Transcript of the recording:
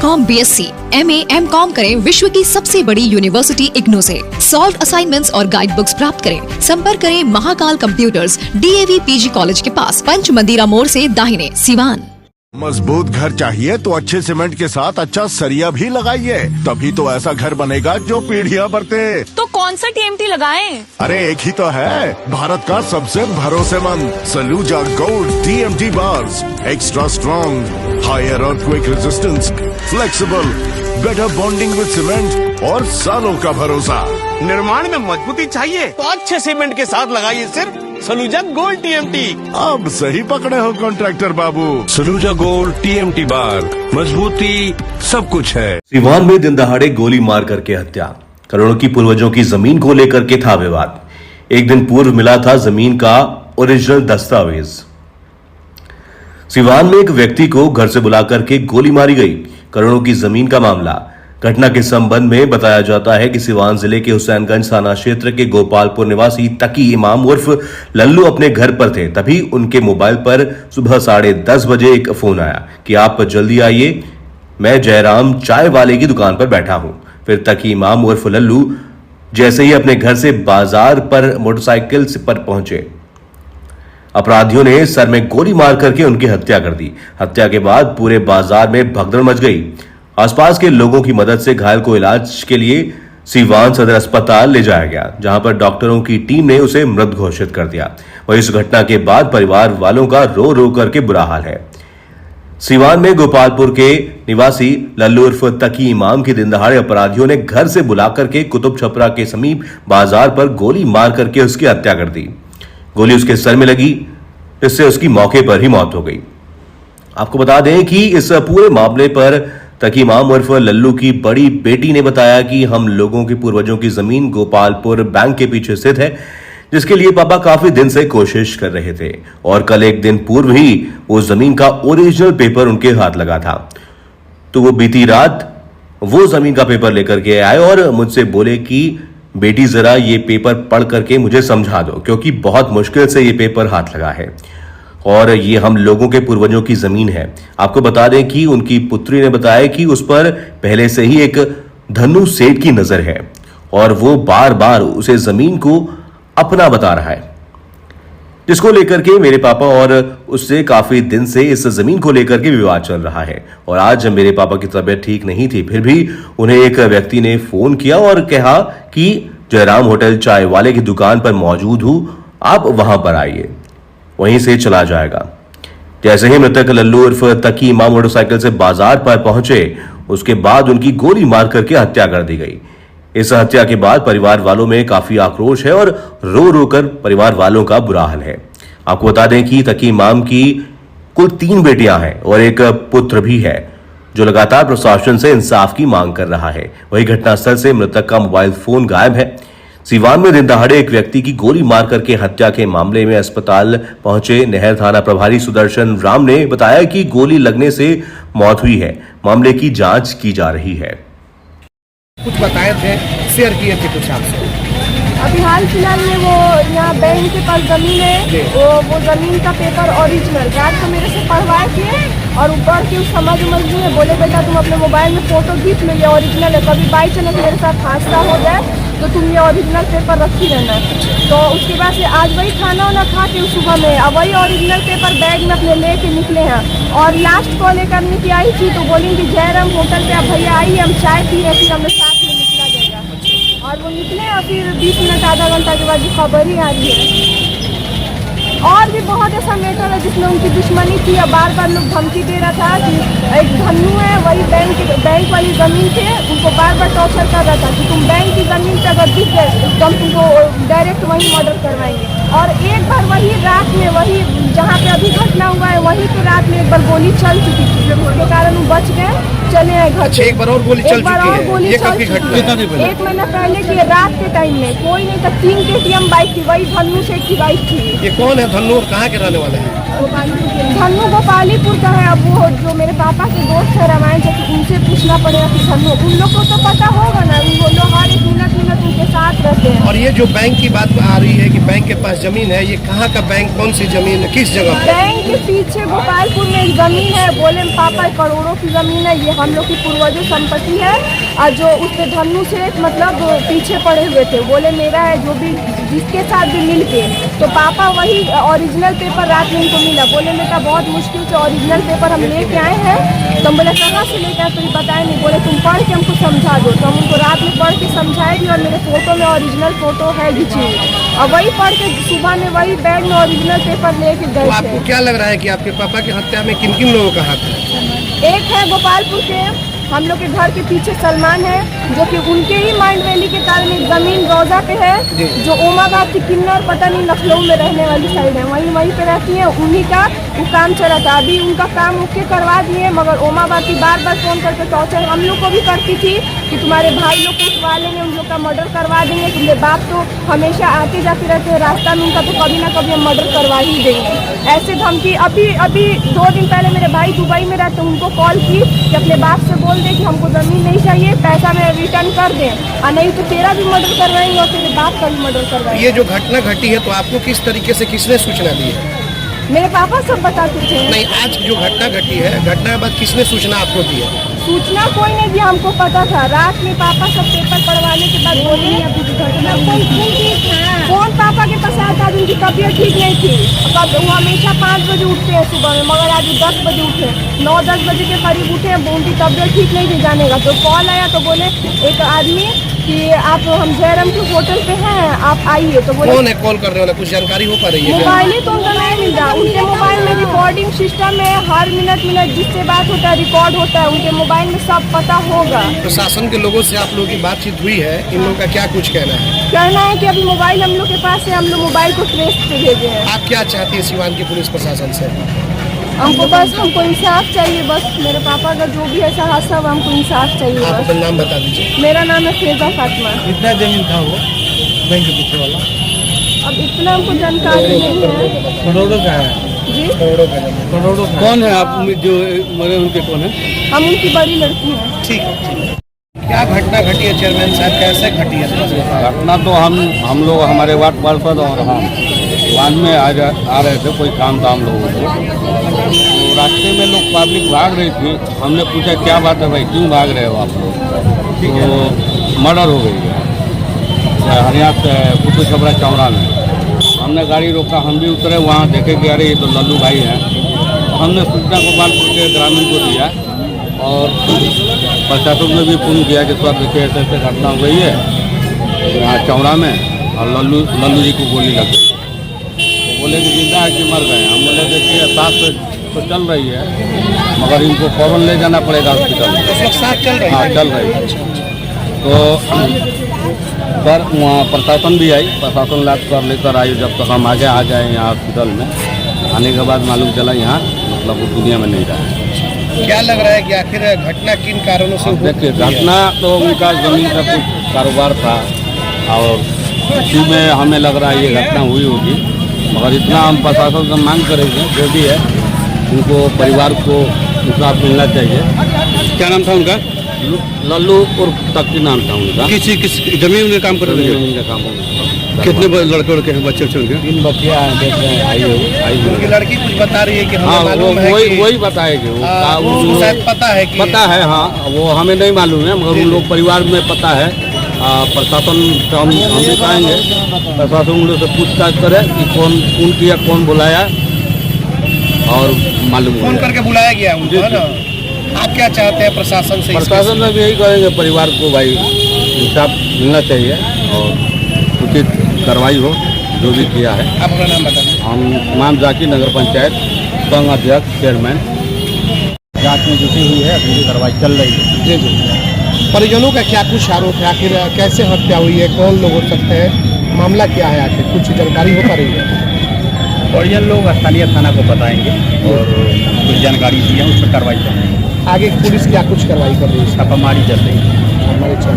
B.Com, B.Sc, M.A, M.Com करें विश्व की सबसे बड़ी यूनिवर्सिटी इग्नू से। सॉल्व असाइनमेंट्स और गाइड बुक्स प्राप्त करें। संपर्क करें Mahakal computers, DAV PG college के पास, पंच मंदिरा मोड़ से दाहिने, सिवान। मजबूत घर चाहिए तो अच्छे सीमेंट के साथ अच्छा सरिया भी लगाइए, तभी तो ऐसा घर बनेगा जो पीढ़ियां बरते। तो कौन सा TMT लगाएं? अरे एक ही तो है, भारत का सबसे भरोसेमंद Saluja gold TMT bars. Extra strong, higher earthquake resistance, flexible, better bonding with cement और सालों का भरोसा। निर्माण में मजबूती चाहिए तो अच्छे सीमेंट के साथ लगाइए सिर्फ सलूजा गोल्ड TMT। अब सही पकड़े हो कॉन्ट्रैक्टर बाबू। सलूजा गोल्ड TMT बार, मजबूती सब कुछ है। सिवान में दिन दहाड़े गोली मार करके हत्या। करोड़ों की पूर्वजों की जमीन को लेकर के था विवाद। एक दिन पूर्व मिला था जमीन का ओरिजिनल दस्तावेज। सिवान में एक व्यक्ति को घर से बुलाकर के गोली मारी गई। करोड़ों की जमीन का मामला। घटना के संबंध में बताया जाता है कि सिवान जिले के हुसैनगंज थाना क्षेत्र के गोपालपुर निवासी तकी इमाम उर्फ लल्लू अपने घर पर थे। तभी उनके मोबाइल पर सुबह 10:30 बजे एक फोन आया कि आप जल्दी आइए, मैं जयराम चाय वाले की दुकान पर बैठा हूं। फिर तकी इमाम उर्फ लल्लू जैसे ही अपने घर से बाजार पर मोटरसाइकिल पर पहुंचे, अपराधियों ने सर में गोली मार करके उनकी हत्या कर दी। हत्या के बाद पूरे बाजार में भगदड़ मच गई। आसपास के लोगों की मदद से घायल को इलाज के लिए सिवान सदर अस्पताल ले जाया गया, जहां पर डॉक्टरों की टीम ने उसे मृत घोषित कर दिया। वहीं इस घटना के बाद परिवार वालों का रो रो करके बुरा हाल है। सिवान में गोपालपुर के निवासी लल्लू उर्फ तकी इमाम की दिन दहाड़े अपराधियों ने घर से बुलाकर के कुतुब छपरा के समीप बाजार पर गोली मार करके उसकी हत्या कर दी। गोली उसके सर में लगी, इससे उसकी मौके पर ही मौत हो गई। आपको बता दें कि इस पूरे मामले पर तकी इमाम उर्फ लल्लू की बड़ी बेटी ने बताया कि हम लोगों के पूर्वजों की जमीन गोपालपुर बैंक के पीछे स्थित है, जिसके लिए पापा काफी दिन से कोशिश कर रहे थे और कल एक दिन पूर्व ही वो जमीन का ओरिजिनल पेपर उनके हाथ लगा था। तो वो बीती रात वो जमीन का पेपर लेकर के आए और मुझसे बोले कि बेटी जरा ये पेपर पढ़ करके मुझे समझा दो, क्योंकि बहुत मुश्किल से ये पेपर हाथ लगा है और ये हम लोगों के पूर्वजों की जमीन है। आपको बता दें कि उनकी पुत्री ने बताया कि उस पर पहले से ही एक धनु सेठ की नजर है और वो बार बार उसे जमीन को अपना बता रहा है, जिसको लेकर के मेरे पापा और उससे काफी दिन से इस जमीन को लेकर के विवाद चल रहा है। और आज मेरे पापा की तबीयत ठीक नहीं थी, फिर भी उन्हें एक व्यक्ति ने फोन किया और कहा कि जयराम होटल चाय वाले की दुकान पर मौजूद हूं, आप वहां पर आइए, वहीं से चला जाएगा। जैसे ही मृतक लल्लू उर्फ तकी इमाम मोटरसाइकिल से बाजार पर पहुंचे, उसके बाद उनकी गोली मार करके हत्या कर दी गई। इस हत्या के बाद परिवार वालों में काफी आक्रोश है और रो रो कर परिवार वालों का बुरा हाल है। आपको बता दें कि तकी इमाम की कुल 3 बेटियां हैं और एक पुत्र भी है, जो लगातार प्रशासन से इंसाफ की मांग कर रहा है। वही घटनास्थल से मृतक का मोबाइल फोन गायब है। सिवान में दिन दहाड़े एक व्यक्ति की गोली मार करके हत्या के मामले में अस्पताल पहुंचे नहर थाना प्रभारी सुदर्शन राम ने बताया कि गोली लगने से मौत हुई है। मामले की जांच की जा रही है। कुछ बताए थे, शेयर किए थे कुछ आपसे। अभी हाल फिलहाल में वो यहाँ बैंक के पास जमीन है, वो जमीन का पेपर ओरिजिनल रात को मेरे से पढ़वाए थे और ऊपर के समझ लिए, बोले बेटा तुम अपने मोबाइल में फोटो खींच लो, ये ओरिजिनल है, कभी बाई चांस मेरे साथ हादसा हो जाए तो तुम ये ओरिजिनल पेपर रखी रहना। तो उसके बाद से आज वही खाना वाना खा के सुबह में अब वही ओरिजिनल पेपर बैग में अपने लेके निकले हैं और लास्ट कॉल करने की आई थी तो बोलेंगे जयराम होटल पे आप भैया आइए, हम चाय पी रहे, फिर हमें साथ में निकला जाएगा। और वो निकले और फिर 20 मिनट आधा घंटा के बाद खबर ही आ रही है। और भी बहुत ऐसा मैटर है जिसमें उनकी दुश्मनी थी, बार बार लोग धमकी दे रहा था कि एक धनु है वही बैंक वाली जमीन थे, उनको बार बार टॉर्चर कर रहा था कि तुम बैंक की जमीन पे अगर दिख गए तो हम तुमको डायरेक्ट वहीं मर्डर करवाएंगे। और एक बार वही रात में वही जहाँ पे अभी घटना हुआ है वहीं पे रात में एक बार गोली चल चुकी थी, उसके कारण वो बच गए, चले आए घर। अच्छा, एक बार और गोली चल चुकी है। ये कब की घटना है? 1 महीना पहले की रात के टाइम में कोई नहीं था, 3 KTM बाइक थी, वही धनु शेख की बाइक थी। ये कौन है धनु और कहाँ के रहने वाले हैं? धन्नू गोपालीपुर का है। अब वो जो मेरे पापा के दोस्त है रामायण से, उनसे पूछना पड़ेगा कि धन्नू, उन लोग को तो पता होगा ना, वो लोग हर एक मिनट उनके साथ रहते हैं। और ये जो बैंक की बात आ रही है कि बैंक के पास जमीन है, ये कहाँ का बैंक, कौन सी जमीन, किस जगह पे? बैंक के पीछे गोपालपुर में एक जमीन है, बोले पापा करोड़ों की जमीन है, ये हम लोग की पूर्वजों संपत्ति है। और जो उसके धन्नू से मतलब पीछे पड़े हुए थे, बोले मेरा है, जो भी जिसके साथ भी मिल के, तो पापा वही ओरिजिनल पेपर रात में इनको मिला। बोले बेटा बहुत मुश्किल से ओरिजिनल पेपर हम लेके आए हैं। तो हम बोले कहाँ से लेके आए, तो ये बताए नहीं। बोले तुम पढ़ के हमको समझा दो। तो हम उनको रात में पढ़ के समझाए भी, और मेरे फोटो में ओरिजिनल फोटो है खींची हुई। और वही पढ़ के सुबह में वही बैग में ओरिजिनल पेपर लेके तो गए आपको थे। क्या लग रहा है कि आपके पापा की हत्या में किन किन लोगों का हाथ है? एक है गोपालपुर के, हम लोग के घर के पीछे सलमान है, जो कि उनके ही माइंड वैली के कारण एक जमीन रोजा पे है, जो ओमाबाद की किन्नर पता नहीं लखनऊ में रहने वाली साइड है, वहीं पे रहती है। उन्हीं का वो काम चला था, अभी उनका काम ओके करवा दिए, मगर ओमाबाद की बार बार फोन करके टॉर्चर हम लोग को भी करती थी कि तुम्हारे भाई लोग को उठवा लेंगे, उन लोग का मर्डर करवा देंगे, तुम्हारे बाप तो हमेशा आते जाते रहते हैं रास्ता में, उनका तो कभी ना कभी हम मर्डर करवा ही देंगे। ऐसे धमकी अभी 2 दिन पहले मेरे भाई दुबई में रहते, उनको कॉल की कि अपने बाप से बोल दे कि हमको जमीन नहीं चाहिए, पैसा मैं रिटर्न कर दें, और नहीं तो तेरा भी मर्डर करवाएंगे और तेरे बाप का भी मर्डर करवाएंगे। ये जो घटना घटी है, तो आपको किस तरीके से किसने सूचना दी है? मेरे पापा सब बताते थे। नहीं, आज जो घटना घटी है, घटना के बाद किसने सूचना आपको दी है? सूचना कोई नहीं दिया, हमको पता था। रात में पापा सब पेपर पढ़वाने के बाद बोले अभी घटना कौन पापा के पास आता, उनकी तबीयत ठीक नहीं थी। कब वो हमेशा 5 बजे उठते हैं सुबह में, मगर आज 10 बजे उठे, 9-10 बजे के करीब उठे, उनकी तबीयत ठीक नहीं थी जाने का। तो कॉल आया, तो बोले एक आदमी कि आप हम जयराम के होटल पे हैं, आप आइए। तो बोले कौन है कॉल करने वाला, कुछ जानकारी हो पा रही है? मोबाइल ही तो उनका नहीं मिल रहा। उनके मोबाइल में रिकॉर्डिंग सिस्टम है, हर मिनट जिससे बात होता है रिकॉर्ड होता है, उनके मोबाइल में सब पता होगा। प्रशासन के लोगों से आप लोगों की बातचीत हुई है, इन लोगों का क्या कुछ कहना है? कहना है कि अभी मोबाइल हम लोग के पास है, हम लोग मोबाइल को ट्रेस पे भेजे हैं। आप क्या चाहती है सीवान की पुलिस प्रशासन से? हमको इंसाफ चाहिए बस। मेरे पापा का जो भी ऐसा हादसा हुआ, हमको इंसाफ चाहिए आप बस। अपना नाम बता दीजिए। मेरा नाम है फेजा फातिमा। कितना जमीन था वो बैंक के पीछे वाला? अब इतना हमको जानकारी नहीं है। करोड़ों का है जी, करोड़ों का। कौन है आप जो मरे, उनके कौन है? हम उनकी बड़ी लड़की हैं। ठीक है। क्या घटना घटी है चेयरमैन साहब, कैसे घटी है? घटना तो हम लोग हमारे वार्ड पार्षद और हम वार्ड में आ रहे थे, कोई काम था हम लोगों को। तो रास्ते में लोग पब्लिक भाग रही थी, हमने पूछा क्या बात है भाई, क्यों भाग रहे हो आप लोग? तो मर्डर हो गई है हरियाणा कुटू छपरा चौरा में। हमने गाड़ी रोका, हम भी उतरे, वहाँ देखे कि अरे ये तो लल्लू भाई हैं। हमने सूचना गोपालपुर के ग्रामीण को दिया और प्रशासन ने भी फोन किया कि सर देखिए ऐसे ऐसे घटना हो गई है यहाँ चौरा में, और लल्लू जी को गोली लग गई। तो बोले कि जिंदा है कि मर गए? हम बोले देखिए सांस तो चल रही है, मगर इनको फौरन ले जाना पड़ेगा हॉस्पिटल में। सांस चल रही है? हाँ चल रही है। तो पर वहाँ प्रशासन भी आई, प्रशासन लाद कर लेकर आई। जब तक हम आगे आ जाए यहाँ हॉस्पिटल में, आने के बाद मालूम चला यहाँ मतलब वो दुनिया में नहीं रहा। क्या लग रहा है कि आखिर घटना किन कारणों से हुई? देखिए घटना तो उनका जमीन का कुछ कारोबार था, और इसी में हमें लग रहा है ये घटना हुई होगी। मगर इतना हम प्रशासन से मांग करेंगे, जो भी है उनको परिवार को इंसाफ मिलना चाहिए। क्या नाम था उनका? लल्लू और तक्की नाम था उनका। किस जमीन में काम कर रहे थे? जमीन का काम होगा। कितने लड़के लड़के हैं, बच्चे उनके? 3 बच्चियाँ हैं, देख रहे हैं आई उनकी लड़की कुछ बता रही है कि हमें हाँ, मालूम है कि वही बताएगी। वो शायद पता है कि पता है, हाँ वो हमें नहीं मालूम है, मगर उन लोग परिवार में पता है। प्रशासन से हम भी कहेंगे प्रशासन उन लोग से पूछताछ करे कि कौन किया, कौन बुलाया, और मालूम फोन करके बुलाया गया उनको, है ना? आप क्या चाहते हैं प्रशासन से? प्रशासन में भी यही कहेंगे परिवार को भाई इंसाफ मिलना चाहिए और उचित कार्रवाई हो, जो भी किया है। आप अपना नाम बता दीजिए। हम इमाम जाकी नगर पंचायत संघ अध्यक्ष चेयरमैन। जांच में जुटी हुई है, अभी कार्रवाई चल रही है। जी जी। परिजनों का क्या कुछ आरोप है, आखिर कैसे हत्या हुई है, कौन लोग हो सकते हैं, मामला क्या है, आखिर कुछ जानकारी हो पा रही है? परिजन लोग स्थानीय थाना को बताएंगे और कुछ जानकारी दी है, उस पर कार्रवाई करेंगे। आगे पुलिस क्या कुछ कार्रवाई कर रही है? छापामारी चल रही है। हमारे चल